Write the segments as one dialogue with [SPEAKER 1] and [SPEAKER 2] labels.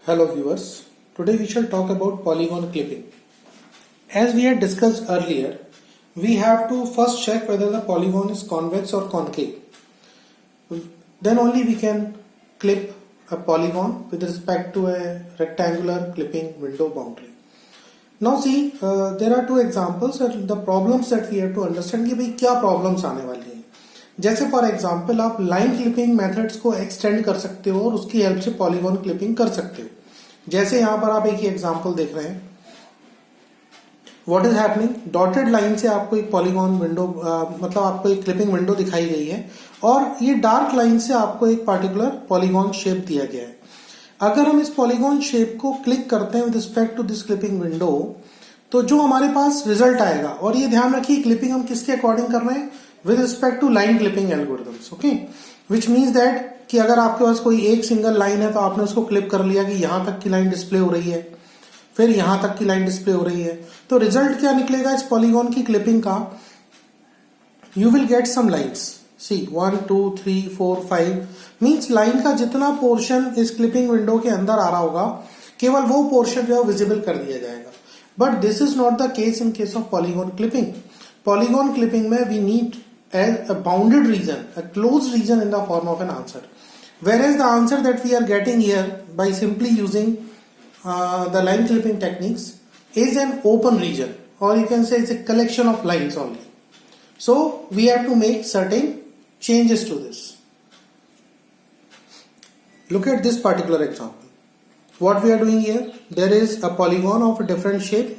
[SPEAKER 1] Hello viewers, today we shall talk about polygon clipping. As we had discussed earlier, we have to first check whether the polygon is convex or concave. Then only we can clip a polygon with respect to a rectangular clipping window boundary. Now see, there are two examples and the problems that we have to understand कि भाई क्या problems आने वाली हैं. जैसे for example आप line clipping methods को extend कर सकते हो और उसकी हेल्प से पॉलीगॉन क्लिपिंग कर सकते हो. जैसे यहां पर आप एक ही एग्जांपल देख रहे हैं. What is happening, dotted line से आपको एक पॉलीगॉन विंडो मतलब आपको एक क्लिपिंग विंडो दिखाई गई है और ये डार्क लाइन से आपको एक पर्टिकुलर पॉलीगॉन शेप दिया गया है. अगर हम इस पॉलीगॉन शेप को क्लिक करते हैं with respect to this clipping window तो जो हमारे पास रिजल्ट आएगा, और ये ध्यान रखिए क्लिपिंग हम किसके अकॉर्डिंग कर रहे हैं, with respect to line clipping algorithms. Okay, which means that कि अगर आपके पास कोई एक सिंगल लाइन है तो आपने उसको क्लिप कर लिया कि यहां तक की लाइन डिस्प्ले हो रही है, फिर यहां तक की लाइन डिस्प्ले हो रही है, तो रिजल्ट क्या निकलेगा इस पॉलीगॉन की क्लिपिंग का, you will get some lines. See 1 2 3 4 5 means line का जितना पोर्शन इस क्लिपिंग विंडो के अंदर आ रहा होगा केवल वो पोर्शन जो है विजिबल कर दिया जाएगा. But this is not the case in case of polygon clipping. Polygon clipping में we need a bounded region, a closed region in the form of an answer. Whereas the answer that we are getting here by simply using the line clipping techniques is an open region, or you can say it's a collection of lines only. So we have to make certain changes to this. Look at this particular example. What we are doing here, there is a polygon of a different shape.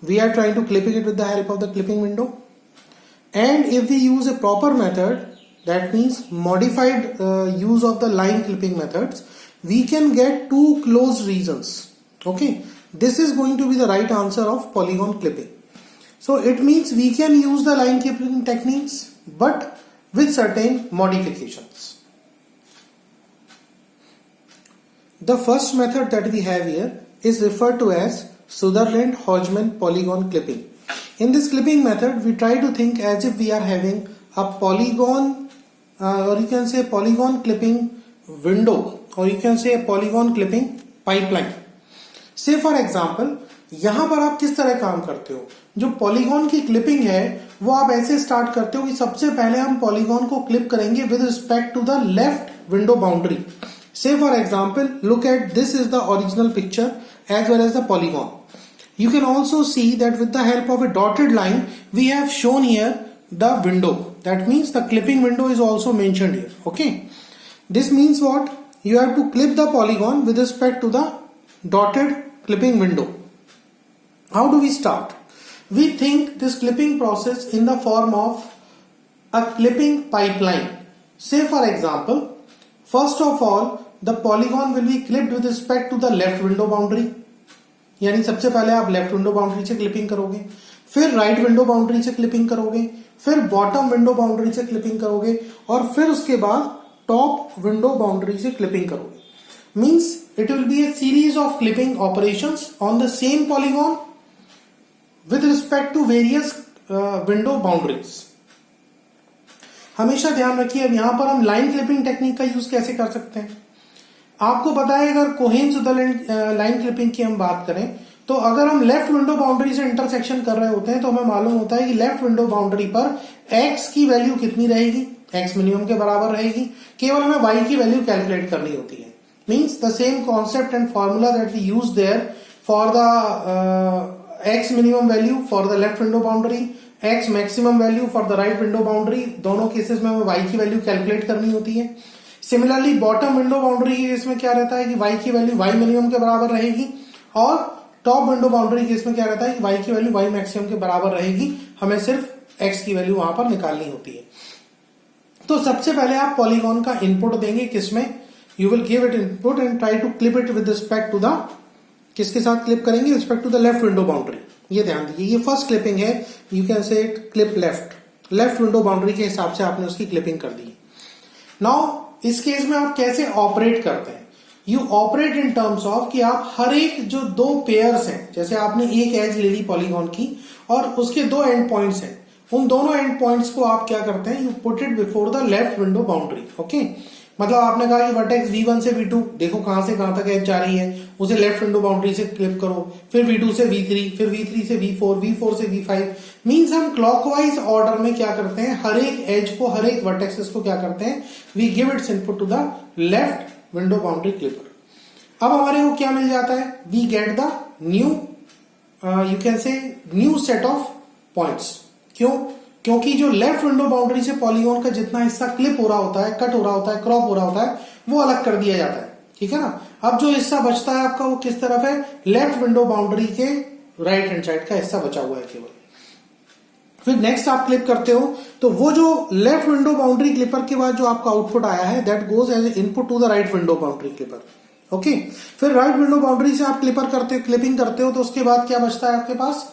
[SPEAKER 1] We are trying to clip it with the help of the clipping window. And if we use a proper method, that means modified use of the line clipping methods, we can get two closed regions. Okay, this is going to be the right answer of polygon clipping. So it means we can use the line clipping techniques but with certain modifications. The first method that we have here is referred to as Sutherland-Hodgman polygon clipping. In this clipping method, we try to think as if we are having a polygon, or you can say polygon clipping window, or you can say a polygon clipping pipeline. Say for example, यहाँ पर आप किस तरह काम करते हो, जो polygon की क्लिपिंग है वो आप ऐसे स्टार्ट करते हो कि सबसे पहले हम पॉलीगॉन को क्लिप करेंगे with respect to the left window boundary. Say for example, look at this is the original picture as well as the polygon. You can also see that with the help of a dotted line, we have shown here the window. That means the clipping window is also mentioned here. Okay. This means what? You have to clip the polygon with respect to the dotted clipping window. How do we start? We think this clipping process in the form of a clipping pipeline. Say for example, first of all, the polygon will be clipped with respect to the left window boundary. यानी सबसे पहले आप left window boundary से clipping करोगे, फिर right window boundary से clipping करोगे, फिर बॉटम विंडो बाउंड्री से क्लिपिंग करोगे और फिर उसके बाद टॉप विंडो बाउंड्री से क्लिपिंग करोगे. Means it will be a series of clipping operations on the same polygon with respect to various window boundaries. हमेशा ध्यान रखिए, अब यहां पर हम लाइन क्लिपिंग टेक्निक का यूज कैसे कर सकते हैं. आपको पता है अगर कोहेन-सुदरलैंड लाइन क्लिपिंग की हम बात करें तो अगर हम लेफ्ट विंडो बाउंड्री से इंटरसेक्शन कर रहे होते हैं तो हमें मालूम होता है कि लेफ्ट विंडो बाउंड्री पर x की वैल्यू कितनी रहेगी, x मिनिमम के बराबर रहेगी. केवल हमें y की वैल्यू कैलकुलेट करनी होती है. Means the same concept and formula that we use there for the x minimum value for the left window boundary, x maximum value for the right window boundary, दोनों cases में हमें y की value calculate करनी होती है. Similarly bottom window boundary के case में क्या रहता है कि y की वैल्यू y मिनिमम के बराबर रहेगी और टॉप विंडो बाउंड्री केस में क्या रहता है कि y की वैल्यू y मैक्सिमम के बराबर रहेगी. हमें सिर्फ x की वैल्यू वहां पर निकालनी होती है. तो सबसे पहले आप पॉलीगॉन का इनपुट देंगे किसमें, you will give it input and try to clip it with respect to the, किसके साथ क्लिप करेंगे, respect to the left window boundary. ये ध्यान दीजिए, ये फर्स्ट क्लिपिंग है, you can say it clip left window boundary के हिसाब से आपने उसकी क्लिपिंग कर दी. नाउ इस केस में आप कैसे ऑपरेट करते हैं, you operate in terms of कि आप हर एक जो दो पेयर्स हैं, जैसे आपने एक एज ले ली पॉलीगॉन की और उसके दो एंड पॉइंट्स हैं, उन दोनों एंड पॉइंट्स को आप क्या करते हैं, you put it before the left window boundary. Okay, मतलब आपने कहा कि वर्टेक्स V1 से V2 देखो कहां से कहां तक एज जा रही है, उसे लेफ्ट विंडो बाउंड्री से क्लिप करो, फिर V2 से V3, फिर V3 से V4, V4 से V5। मींस हम क्लॉकवाइज ऑर्डर में क्या करते हैं, हर एक एज को, हर एक वर्टेक्सेस को क्या करते हैं, we give its input to the left window boundary clipper. अब हमारे को क्या मिल जाता है, we get the new you can say new set of points. क्यों? क्योंकि जो लेफ्ट विंडो बाउंड्री से पॉलीगॉन का जितना हिस्सा क्लिप हो रहा होता है, कट हो रहा होता है, क्रॉप हो रहा होता है, वो अलग कर दिया जाता है। ठीक है ना। अब जो हिस्सा बचता है आपका वो किस तरफ है, लेफ्ट विंडो बाउंड्री के राइट हैंड साइड का हिस्सा बचा हुआ है केवल। फिर नेक्स्ट आप क्लिप करते हो तो वो जो लेफ्ट विंडो बाउंड्री क्लिपर के बाद जो आपका आउटपुट आया है, that goes as input to the right window boundary clipper. Okay, फिर राइट विंडो बाउंड्री से आप क्लिपिंग करते हो तो उसके बाद क्या बचता है आपके पास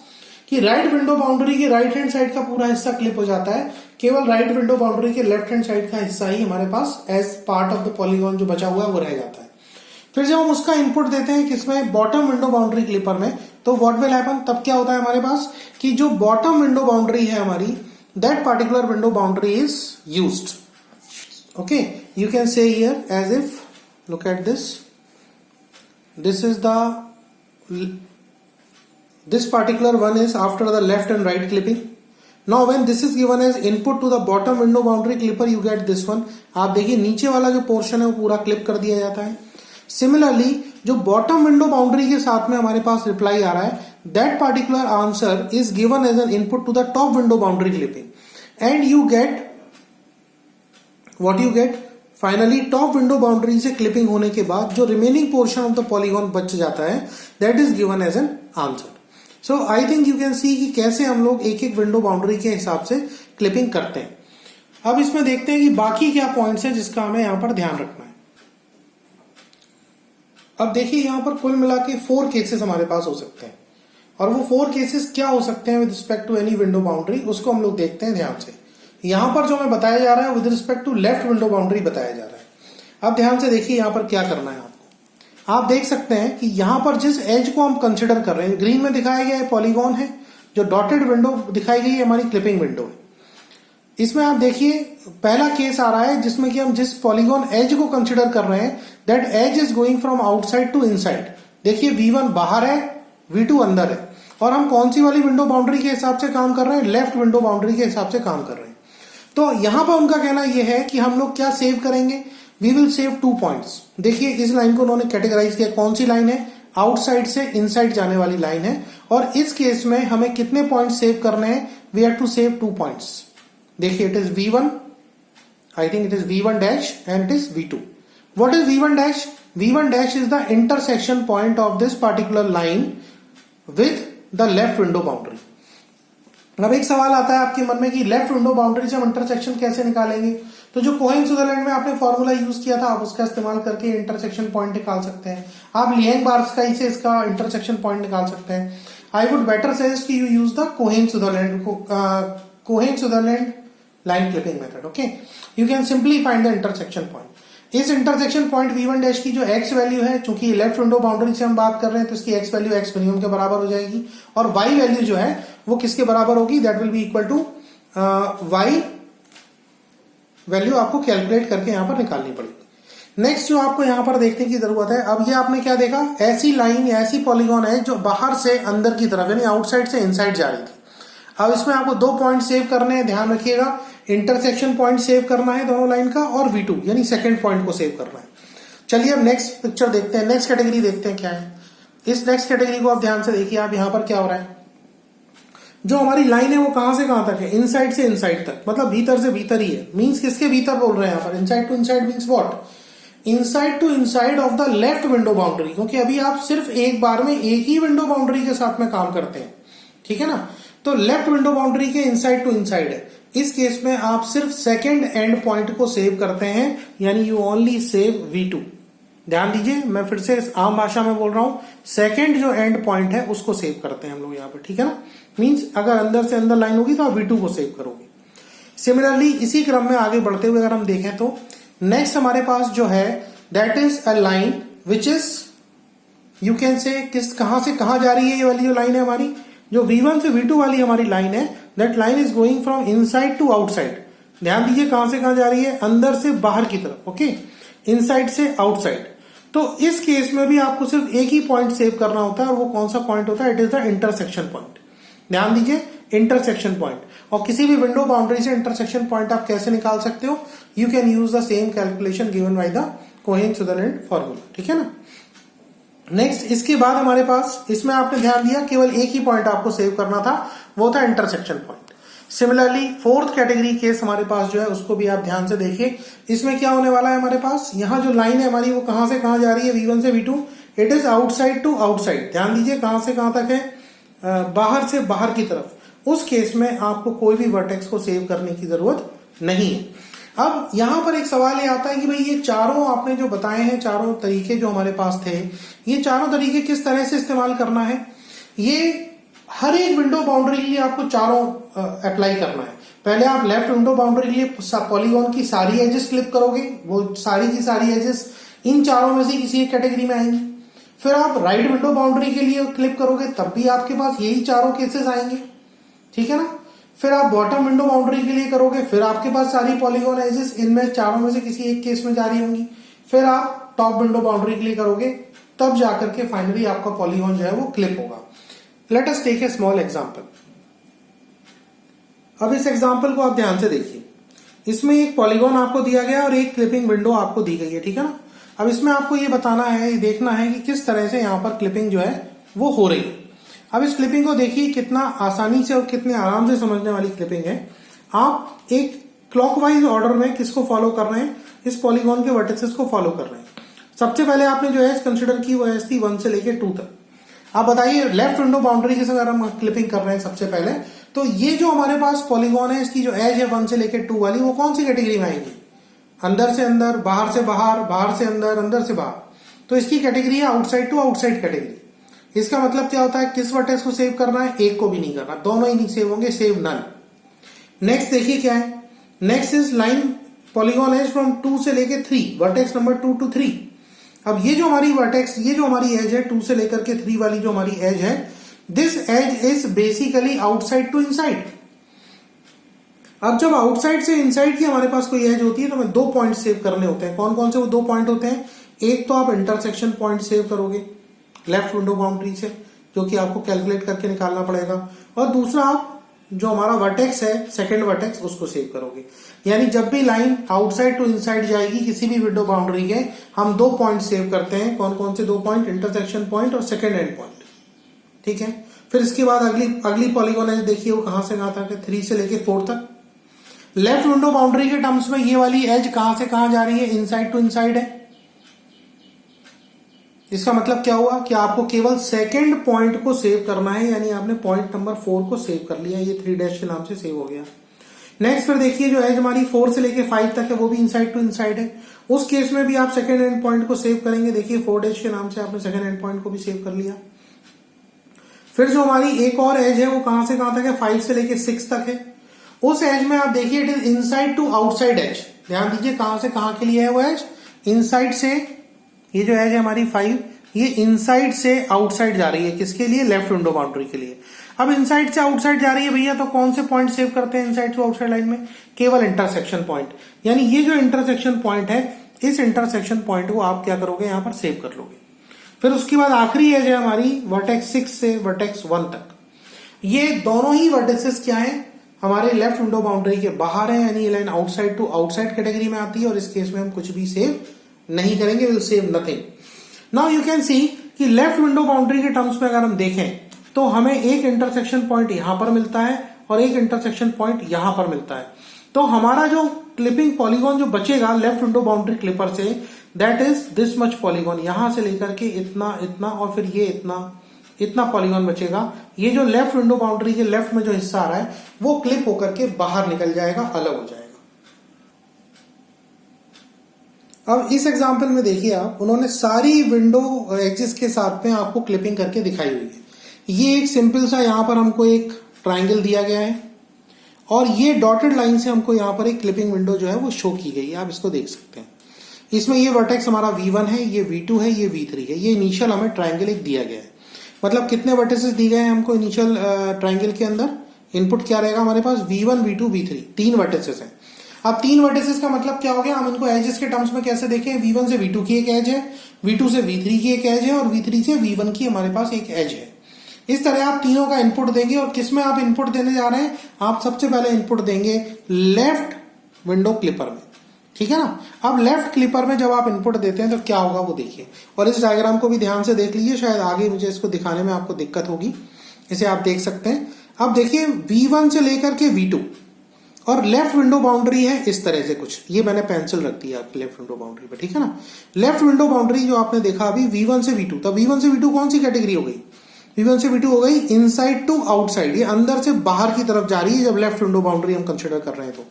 [SPEAKER 1] कि राइट विंडो बाउंड्री के राइट हैंड साइड का पूरा हिस्सा क्लिप हो जाता है, केवल राइट विंडो बाउंड्री के लेफ्ट हैंड साइड का हिस्सा ही हमारे पास as part of the polygon जो बचा हुआ है वो रह जाता है। फिर जब हम उसका इनपुट देते हैं किसमें, बॉटम विंडो बाउंड्री क्लिपर में, तो व्हाट विल हैपन, तब क्या होता है हमारे पास कि जो बॉटम विंडो बाउंड्री है हमारी, that particular window boundary is used. Okay, you can say here as if, look at this is the this particular one is after the left and right clipping. Now when this is given as input to the bottom window boundary clipper, you get this one. आप देखिए नीचे वाला जो portion है वो पूरा clip कर दिया जाता है। सिमिलरली जो बॉटम विंडो बाउंड्री के साथ में हमारे पास रिप्लाई आ रहा है, that particular answer is given as an input to the top window boundary clipping and you get what you get finally top window boundary से क्लिपिंग होने के बाद जो remaining portion of the polygon बच जाता है, that is given as an answer. So I think you can see कि कैसे हम लोग एक एक विंडो बाउंड्री के हिसाब से क्लिपिंग करते हैं। अब इसमें देखते हैं कि बाकी क्या पॉइंट्स हैं जिसका हमें यहां पर ध्यान रखना है। अब देखिए यहां पर कुल मिला के 4 केसेस हमारे पास हो सकते हैं, और वो 4 केसेस क्या हो सकते हैं with respect to any window boundary, उसको हम लोग देखते हैं ध्यान से। यहां पर जो हमें बताया जा रहा है with respect to left window boundary बताया जा रहा है। अब ध्यान से देखिए यहां पर क्या करना है आपको। आप देख सकते हैं कि यहां पर जिस एज को हम कंसिडर कर रहे हैं, ग्रीन में दिखाया गया है पॉलीगॉन है, जो डॉटेड विंडो दिखाई गई है हमारी क्लिपिंग विंडो है। इसमें आप देखिए पहला केस आ रहा है जिसमें कि हम जिस पॉलीगॉन एज को कंसिडर कर रहे हैं, that edge is going from outside to inside. देखिए V1 बाहर है, V2 अंदर है, और हम कौन सी वाली विंडो बाउंड्री के हिसाब से काम कर रहे हैं, लेफ्ट विंडो बाउंड्री के हिसाब से काम कर रहे हैं। तो यहां पर उनका कहना यह है कि हम लोग क्या सेव करेंगे, वी विल सेव 2 पॉइंट्स। देखिए इस लाइन को उन्होंने कैटेगराइज किया, कौन सी लाइन है, आउटसाइड से इनसाइड जाने वाली लाइन है, और इस केस में हमें कितने पॉइंट्स सेव करने हैं, we have to save 2 points. देखिए it is V1, I think it is V1 dash and it is V2। What is V1 dash? V1 dash is the intersection point of this particular line with the left window boundary. अब एक सवाल आता है आपके मन में कि left window boundary से हम इंटरसेक्शन कैसे निकालेंगे, तो जो कोहेन-सुदरलैंड में आपने फॉर्मूला यूज किया था, आप उसका इस्तेमाल करके इंटरसेक्शन पॉइंट निकाल सकते हैं। आप लिएंग-बार्स्काई से इसका इंटरसेक्शन पॉइंट निकाल सकते हैं। आई वुड बेटर सजेस्ट कि you use the Cohen-Sutherland line clipping method. Okay, you can simply find the intersection point. इस इंटरसेक्शन पॉइंट V1 डैश की जो एक्स वैल्यू है, चूंकि लेफ्ट विंडो बाउंड्री से हम बात कर रहे हैं तो इसकी एक्स वैल्यू एक्स मिनिमम के बराबर हो जाएगी, और वाई वैल्यू जो है वो किसके बराबर होगी, that will be equal to Y value आपको कैलकुलेट करके यहां पर निकालनी पड़ेगी। नेक्स्ट जो आपको यहां पर देखने की जरूरत है, अब ये आपने क्या देखा, ऐसी लाइन या ऐसी पॉलीगॉन है जो बाहर से अंदर की तरफ यानी आउटसाइड से इनसाइड जा रही थी। अब इसमें आपको 2 पॉइंट सेव करने हैं, ध्यान रखिएगा, इंटरसेक्शन पॉइंट सेव करना है दोनों लाइन का, और V2 यानी सेकंड पॉइंट को सेव करना है। चलिए अब नेक्स्ट पिक्चर देखते हैं, नेक्स्ट कैटेगरी देखते हैं क्या है। इस नेक्स्ट कैटेगरी को आप ध्यान से देखिए, आप यहां पर क्या हो रहा है, जो हमारी लाइन है वो कहां से कहां तक है, इनसाइड से इनसाइड तक, मतलब भीतर से भीतर ही है। मींस किसके भीतर बोल रहे हैं यहां पर, inside to inside means what, inside to inside of the left window boundary, क्योंकि अभी आप सिर्फ एक बार में एक ही विंडो बाउंड्री के साथ में काम करते हैं, ठीक है ना। तो लेफ्ट विंडो बाउंड्री के इनसाइड टू इनसाइड है। इस केस में आप सिर्फ सेकेंड एंड पॉइंट को सेव करते हैं, यानी यू ओनली सेव V2। ध्यान दीजिए, मैं फिर से आम भाषा में बोल रहा हूं, सेकेंड जो एंड पॉइंट है उसको सेव करते हैं हम लोग यहाँ पर, ठीक है ना। मींस अगर अंदर से अंदर लाइन होगी तो आप V2 को सेव करोगे। सिमिलरली इसी क्रम में आगे बढ़ते हुए अगर हम देखें तो नेक्स्ट हमारे पास जो है, that is a line which is, you can से, किस कहां से कहां जा रही है, ये वाली जो लाइन है हमारी, जो V1 से V2 वाली हमारी लाइन है, that line is going from inside to outside. ध्यान दीजिए कहां से कहां जा रही है, अंदर से बाहर की तरफ। ओके, इनसाइड से आउटसाइड। तो इस केस में भी आपको सिर्फ एक ही पॉइंट सेव करना होता है और वो कौन सा पॉइंट होता है? It is the intersection point. ध्यान दीजिए, इंटरसेक्शन पॉइंट। और किसी भी विंडो बाउंड्री से इंटरसेक्शन पॉइंट आप कैसे निकाल सकते हो? You can use the same calculation given by the Cohen-Sutherland formula, ठीक है ना। नेक्स्ट, इसके बाद हमारे पास, इसमें आपने ध्यान दिया केवल एक ही पॉइंट आपको सेव करना था, वो था intersection point. Similarly fourth category case हमारे पास जो है उसको भी आप ध्यान से देखिए। इसमें क्या होने वाला है हमारे पास, यहाँ जो लाइन है हमारी वो कहां से कहां जा रही है? V1 से V2। It is outside to outside. ध्यान दीजिए कहां से कहां तक है? बाहर से बाहर की तरफ। उस केस में आपको कोई भी वर्टेक्स को सेव करने की जरूरत नहीं है। अब यहां पर एक सवाल ये आता है कि भाई ये चारों आपने जो बताए हैं, चारों तरीके जो हमारे पास थे, ये चारों तरीके किस तरह से इस्तेमाल करना है? ये हर एक विंडो बाउंड्री के लिए आपको चारों अप्लाई करना है। पहले आप लेफ्ट विंडो बाउंड्री के लिए पॉलीगॉन की सारी एजेस क्लिप करोगे, वो सारी की सारी एजेस इन चारों में से किसी एक कैटेगरी में आएंगी। फिर आप राइट विंडो बाउंड्री के लिए क्लिप करोगे, तब भी आपके पास यही चारों केसेस आएंगे, ठीक है ना। फिर आप बॉटम विंडो बाउंड्री के लिए करोगे, फिर आपके पास सारी पॉलीगॉन एजेस इनमें चारों में से किसी एक केस में जारी होंगी। फिर आप टॉप विंडो बाउंड्री के लिए करोगे, तब जाकर के फाइनली आपका पॉलीगॉन जो है वो क्लिप होगा। Let us take a small example. अब इस एग्जांपल को आप ध्यान से देखिए। इसमें एक पॉलीगॉन आपको दिया गया और एक क्लिपिंग विंडो आपको दी गई है, ठीक है ना। अब इसमें आपको ये बताना है, ये देखना है कि किस तरह से यहाँ पर क्लिपिंग जो है वो हो रही है। अब इस क्लिपिंग को देखिए कितना आसानी से और कितने आराम से समझने वाली क्लिपिंग है। आप एक क्लॉकवाइज ऑर्डर में किसको फॉलो कर रहे हैं? इस पॉलीगॉन के वर्टिसेस को फॉलो कर रहे हैं। सबसे पहले आपने जो एज कंसिडर की वो एज थी 1 से लेके 2 तक। आप बताइए लेफ्ट विंडो बाउंड्री के साथ अगर हम क्लिपिंग कर रहे हैं सबसे पहले, तो ये जो हमारे पास पॉलीगॉन है इसकी जो एज है 1 से लेके 2 वाली, वो कौन सी कैटेगरी में आएगी? अंदर से अंदर, बाहर से बाहर, बाहर से अंदर से बाहर। तो इसकी कैटेगरी है आउटसाइड टू आउटसाइड कैटेगरी। इसका मतलब क्या होता है? किस वर्टेक्स को सेव करना है? एक को भी नहीं करना, दोनों ही नहीं सेव होंगे, सेव नन। नेक्स्ट देखिए क्या है, next is line polygon edge from 2 से लेके 3, वर्टेक्स नंबर 2 to 3। अब ये जो हमारी वर्टेक्स, ये जो हमारी एज है 2 से लेकर के 3 वाली जो हमारी एज है, this edge is basically outside to inside. अब जब आउटसाइड से इनसाइड की हमारे पास कोई एज होती है तो हमें 2 पॉइंट सेव करने होते हैं। कौन कौन से वो 2 पॉइंट होते हैं? एक तो आप इंटरसेक्शन पॉइंट सेव करोगे लेफ्ट विंडो बाउंड्री से, जो कि आपको कैलकुलेट करके निकालना पड़ेगा, और दूसरा आप जो हमारा वर्टेक्स है सेकंड वर्टेक्स उसको सेव करोगे। यानी जब भी लाइन आउटसाइड टू इनसाइड जाएगी किसी भी विंडो बाउंड्री के, हम 2 पॉइंट सेव करते हैं। कौन कौन से 2 पॉइंट? इंटरसेक्शन पॉइंट और सेकंड एंड पॉइंट, ठीक है। फिर इसके बाद अगली पॉलीगॉन एज देखिए वो कहां से कहां तक है? 3 से लेके 4 तक। लेफ्ट विंडो बाउंड्री के टर्म्स में ये वाली एज कहां से कहां जा रही है? इनसाइड टू इनसाइड है। इसका मतलब क्या हुआ कि आपको केवल सेकंड पॉइंट को सेव करना है, यानी आपने पॉइंट नंबर 4 को सेव कर लिया, ये 3 डैश के नाम से सेव हो गया। नेक्स्ट फिर देखिए जो एज हमारी 4 से लेके 5 तक है वो भी इनसाइड टू इनसाइड है। उस केस में भी आप सेकंड एंड पॉइंट को सेव करेंगे। देखिए 4 डैश के नाम से आपने सेकंड एंड पॉइंट को भी सेव कर लिया। फिर जो हमारी एक और एज है वो कहां से कहां तक है? 5 से लेके 6 तक है। उस एज में आप देखिए it is inside to outside edge. ध्यान दीजिए कहां से कहां के लिए है वो एज? इनसाइड से, ये जो एज है हमारी 5, ये इनसाइड से आउटसाइड जा रही है। किसके लिए? लेफ्ट विंडो बाउंड्री के लिए। अब इनसाइड से आउटसाइड जा रही है भैया, तो कौन से पॉइंट सेव करते हैं इनसाइड टू आउटसाइड लाइन में? केवल इंटरसेक्शन पॉइंट। यानी ये जो इंटरसेक्शन पॉइंट है, इस इंटरसेक्शन पॉइंट को आप क्या करोगे? यहां पर सेव कर लोगे। फिर उसके बाद आखिरी एज है हमारी वर्टेक्स 6 से वर्टेक्स 1 तक। ये दोनों ही वर्टेक्सेस क्या है? हमारे लेफ्ट विंडो बाउंड्री के बाहर है, यानी ये line outside to outside category में आती है, और इस केस में हम कुछ भी सेव नहीं करेंगे, will save nothing. Now you can see कि लेफ्ट विंडो बाउंड्री के टर्म्स में अगर हम देखें तो हमें एक इंटरसेक्शन पॉइंट यहां पर मिलता है और एक इंटरसेक्शन पॉइंट यहां पर मिलता है। तो हमारा जो क्लिपिंग पॉलीगॉन जो बचेगा लेफ्ट विंडो बाउंड्री क्लिपर से, that is this much polygon. यहां से लेकर के इतना इतना और फिर ये इतना पॉलीगॉन बचेगा। ये जो लेफ्ट विंडो बाउंड्री के लेफ्ट में जो हिस्सा आ रहा है वो क्लिप होकर के बाहर निकल जाएगा, अलग हो जाएगा। अब इस एग्जांपल में देखिए आप, उन्होंने सारी विंडो एजेस के साथ में आपको क्लिपिंग करके दिखाई हुई है। ये एक सिंपल सा यहाँ पर हमको एक ट्रायंगल दिया गया है और ये डॉटेड लाइन से हमको यहाँ पर एक क्लिपिंग विंडो जो है वो शो की गई है, आप इसको देख सकते हैं। इसमें ये वर्टेक्स हमारा V1 है, ये V2 है, ये V3 है। ये इनिशियल हमें ट्रायंगल एक दिया गया है। मतलब कितने वर्टेसेस दिए गए हैं हमको इनिशियल ट्रायंगल के अंदर? इनपुट क्या रहेगा हमारे पास? V1, V2, V3, 3 वर्टेसेस हैं। अब 3 वर्टिसेस का मतलब क्या हो गया, हम इनको एजेस के टर्म्स में कैसे देखें, V1 से V2 की एक एज है, V2 से V3 की एक एज है और V3 से V1 की हमारे पास एक एज है। इस तरह आप तीनों का इनपुट देंगे और किसमें आप इनपुट देने जा रहे हैं, आप सबसे पहले इनपुट देंगे लेफ्ट विंडो क्लिपर में, ठीक है ना। अब लेफ्ट क्लिपर में जब आप इनपुट देते हैं तो क्या होगा वो देखिए, और इस डायग्राम को भी ध्यान से देख लीजिए, शायद आगे मुझे इसको दिखाने में आपको दिक्कत होगी, इसे आप देख सकते हैं। अब देखिए V1 से लेकर के V2 और लेफ्ट विंडो बाउंड्री है इस तरह से कुछ, ये मैंने पेंसिल रख दी आपकी लेफ्ट विंडो बाउंड्री पे, ठीक है ना। लेफ्ट विंडो बाउंड्री जो आपने देखा अभी V1 से V2, तो V1 से V2 कौन सी कैटेगरी हो गई, V1 से V2 हो गई इनसाइड टू आउटसाइड, ये अंदर से बाहर की तरफ जा रही है जब लेफ्ट विंडो बाउंड्री हम कंसिडर कर रहे हैं। तो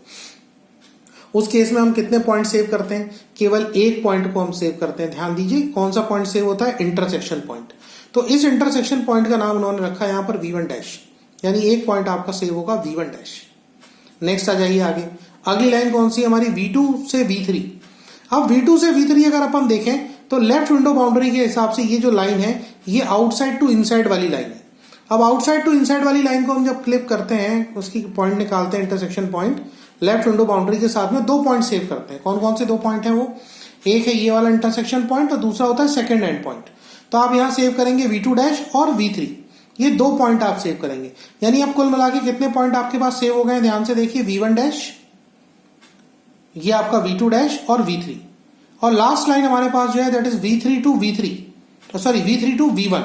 [SPEAKER 1] उस केस में हम कितने पॉइंट सेव करते हैं, केवल एक पॉइंट को हम सेव करते हैं। ध्यान दीजिए कौन सा पॉइंट सेव होता है, इंटरसेक्शन पॉइंट। तो इस इंटरसेक्शन पॉइंट का नाम उन्होंने रखा है यहाँ पर V1 डैश, यानी एक पॉइंट आपका सेव होगा V1 डैश। नेक्स्ट आ जाइए आगे, अगली लाइन कौन सी हमारी, V2 से V3। अब V2 से V3 अगर अपन देखें तो लेफ्ट विंडो बाउंड्री के हिसाब से ये जो लाइन है ये आउटसाइड टू इनसाइड वाली लाइन है। अब आउटसाइड टू इनसाइड वाली लाइन को हम जब क्लिप करते हैं, उसकी पॉइंट निकालते हैं, intersection point, left window boundary के साथ में 2 पॉइंट सेव करते हैं। कौन कौन से 2 पॉइंट है वो, एक है ये वाला इंटरसेक्शन पॉइंट और दूसरा होता है सेकंड एंड पॉइंट। तो आप यहां सेव करेंगे V2 डैश और V3, ये 2 पॉइंट आप सेव करेंगे, यानी आप कुल मिला के कितने पॉइंट आपके पास सेव हो गए, ध्यान से देखिए, V1 डैश, ये आपका V2 डैश और V3, और लास्ट लाइन हमारे पास जो है that is V3 to V3, sorry V3 to V1।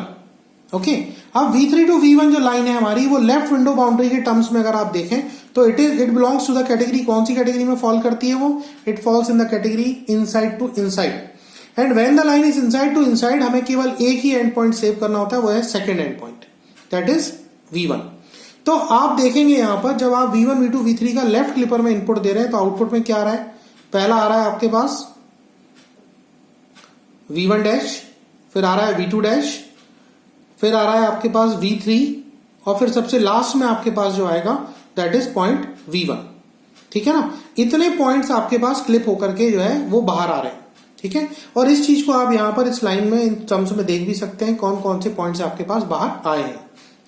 [SPEAKER 1] Okay, अब V3 टू V1 जो लाइन है हमारी वो लेफ्ट विंडो बाउंड्री के टर्म्स में अगर आप देखें तो it belongs to the category, कौन सी कैटेगरी में फॉल करती है वो, it falls in the category inside to inside. And when the line is inside to inside हमें केवल एक ही एंड पॉइंट सेव करना होता है, वो है second and point, that is V1। तो आप देखेंगे यहां पर जब आप V1 V2 V3 का लेफ्ट क्लिपर में इनपुट दे रहे हैं तो आउटपुट में क्या आ रहा है, पहला आ रहा है आपके पास V1 डैश, फिर आ रहा है V2 डैश, फिर आ रहा है आपके पास V3 और फिर सबसे लास्ट में आपके पास जो आएगा दैट इज पॉइंट V1, ठीक है ना। इतने पॉइंट्स आपके पास क्लिप होकर के जो है वो बाहर आ रहे हैं, ठीक है। और इस चीज को आप यहां पर इस लाइन में इन टर्म्स में देख भी सकते हैं कौन कौन से पॉइंट्स आपके पास बाहर आए हैं,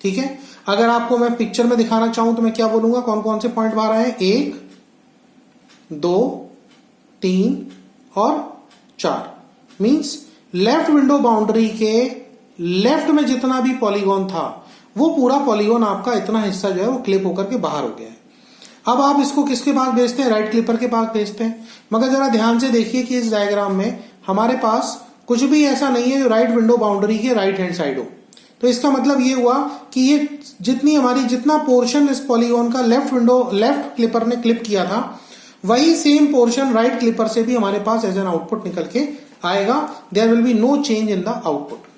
[SPEAKER 1] ठीक है। अगर आपको मैं पिक्चर में दिखाना चाहूं तो मैं क्या बोलूंगा, कौन कौन से पॉइंट बाहर आए हैं, 1 2 3 और 4, मींस लेफ्ट विंडो बाउंड्री के लेफ्ट में जितना भी पॉलीगॉन था वो पूरा पॉलीगॉन आपका इतना हिस्सा जो है वो क्लिप होकर के बाहर हो गया है। अब आप इसको किसके पास भेजते हैं, राइट क्लिपर के पास भेजते हैं। मगर जरा ध्यान से देखिए कि इस डायग्राम में हमारे पास कुछ भी ऐसा नहीं है जो राइट विंडो बाउंड्री के राइट हैंड साइड हो। तो इसका मतलब ये हुआ कि ये जितना पोर्शन इस पॉलीगॉन का लेफ्ट क्लिपर ने क्लिप किया था वही सेम पोर्शन राइट क्लिपर से भी हमारे पास एज एन आउटपुट निकल के आएगा। There will be no change in the output.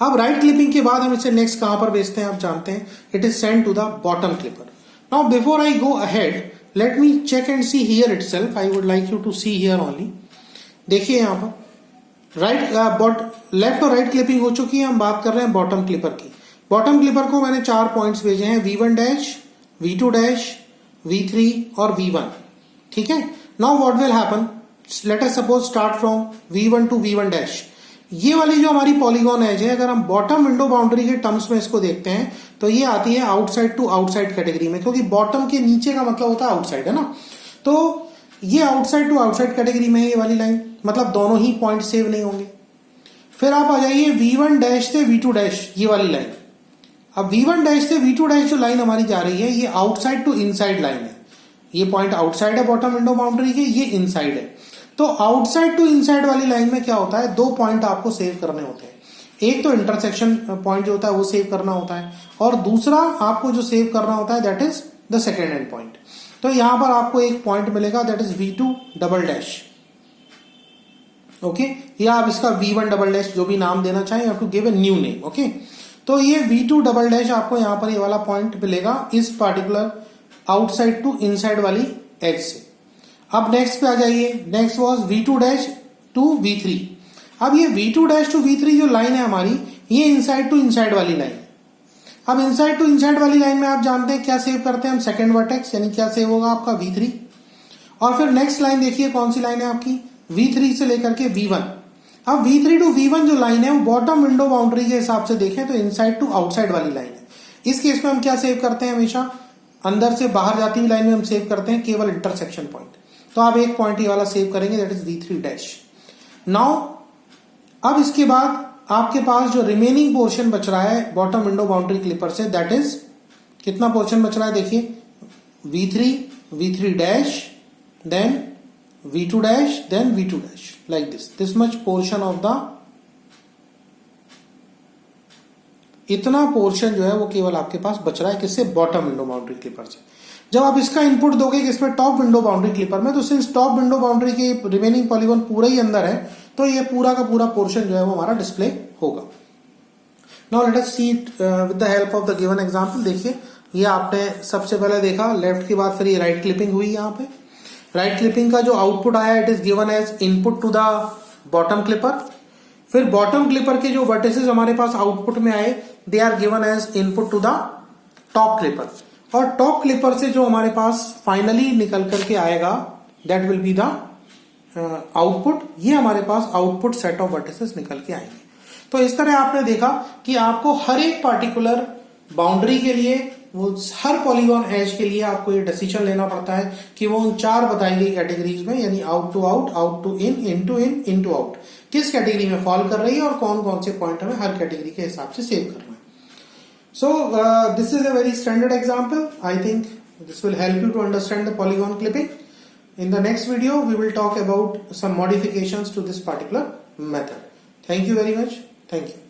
[SPEAKER 1] अब राइट क्लिपिंग के बाद हम इसे नेक्स्ट कहां पर भेजते हैं आप जानते हैं, it is send to the bottom clipper. Now before I go ahead let me check and see here itself, I would like you to see here only. देखिए यहां पर लेफ्ट और राइट क्लिपिंग हो चुकी है, हम बात कर रहे हैं बॉटम क्लिपर की। बॉटम क्लिपर को मैंने 4 पॉइंट्स भेजे हैं, V1 dash, V2 dash, V3 और V1, ठीक है। Now what will happen, let us suppose start from V1 to V1 dash. ये वाली जो हमारी पॉलीगॉन एज है, अगर हम बॉटम विंडो बाउंड्री के टर्म्स में इसको देखते हैं तो ये आती है आउटसाइड टू आउटसाइड कैटेगरी में, क्योंकि बॉटम के नीचे का मतलब होता है आउटसाइड, है ना। तो ये आउटसाइड टू आउटसाइड कैटेगरी में है ये वाली लाइन, मतलब दोनों ही पॉइंट सेव नहीं होंगे। फिर आप आ जाइए V1 डैश से V2 डैश, ये वाली लाइन। अब V1 डैश से V2 डैश जो लाइन हमारी जा रही है ये आउटसाइड टू इनसाइड लाइन है। ये पॉइंट आउटसाइड है बॉटम विंडो बाउंड्री के, ये इनसाइड है। तो आउटसाइड टू इनसाइड वाली लाइन में क्या होता है, 2 पॉइंट आपको सेव करने होते हैं। एक तो इंटरसेक्शन पॉइंट जो होता है वो सेव करना होता है, और दूसरा आपको जो सेव करना होता है that is the second and point. तो यहां पर आपको एक पॉइंट मिलेगा that is V2 double dash, okay, या आप इसका V1 डबल डैश जो भी नाम देना चाहें, you have to give a new name, okay. तो ये V2 डबल डैश आपको यहां पर ये वाला पॉइंट मिलेगा इस पार्टिकुलर आउटसाइड टू इनसाइड वाली एज से। अब नेक्स्ट पे आ जाइए, next was V2 dash to V3। अब ये V2 डैश टू V3 जो लाइन है हमारी, ये इनसाइड टू इनसाइड वाली लाइन है। अब इनसाइड टू इनसाइड वाली लाइन में आप जानते हैं क्या सेव करते हैं हम, सेकंड वर्टेक्स, यानी क्या सेव होगा आपका V3। और फिर नेक्स्ट लाइन देखिए कौन सी लाइन है आपकी, V3 से लेकर के V1। अब V3 टू V1 जो लाइन है वो बॉटम विंडो बाउंड्री के हिसाब से देखें तो इनसाइड टू आउटसाइड वाली लाइन है। इस केस में हम क्या सेव करते हैं हमेशा, अंदर से बाहर जाती हुई लाइन में हम सेव करते हैं केवल इंटरसेक्शन पॉइंट। तो आप एक पॉइंट ये वाला सेव करेंगे, that is V3 dash. Now अब इसके बाद आपके पास जो रिमेनिंग पोर्शन बच रहा है बॉटम विंडो बाउंड्री क्लिपर से, दैट इज कितना पोर्शन बच रहा है देखिए, V3 dash, then V2 dash, then V2 dash, like this much portion of the, इतना पोर्शन जो है वो केवल आपके पास बच रहा है किससे, बॉटम विंडो बाउंड्री क्लिपर से। जब आप इसका इनपुट दोगे किसमें, टॉप विंडो बाउंड्री क्लिपर में, तो सिंस टॉप विंडो बाउंड्री के रिमेनिंग पॉलीगॉन पूरा ही अंदर है, तो ये पूरा का पूरा पोर्शन जो है वो हमारा डिस्प्ले होगा। Now let us see it with the help of the given example. देखिए ये आपने सबसे पहले देखा लेफ्ट के बाद, फिर ये राइट क्लिपिंग हुई। यहाँ पे राइट क्लिपिंग का जो आउटपुट आया it is given as input to the bottom clipper. फिर बॉटम क्लिपर के जो वर्टिसेस हमारे पास आउटपुट में आए they are given as input to the top clipper, और टॉप क्लिपर से जो हमारे पास फाइनली निकल करके आएगा that will be the output. ये हमारे पास आउटपुट सेट ऑफ वर्टिसेस निकल के आएंगे। तो इस तरह आपने देखा कि आपको हर एक पार्टिकुलर बाउंड्री के लिए, वो हर पॉलीगॉन एज के लिए आपको ये डिसीजन लेना पड़ता है कि वो उन 4 बताई गई कैटेगरीज में, यानी out to out, out to in to out, किस कैटेगरी में फॉल कर रही है और कौन कौन से पॉइंट हमें हर कैटेगरी के हिसाब से सेव करना है। So this is a very standard example. I think this will help you to understand the polygon clipping. In the next video, we will talk about some modifications to this particular method. Thank you very much. Thank you.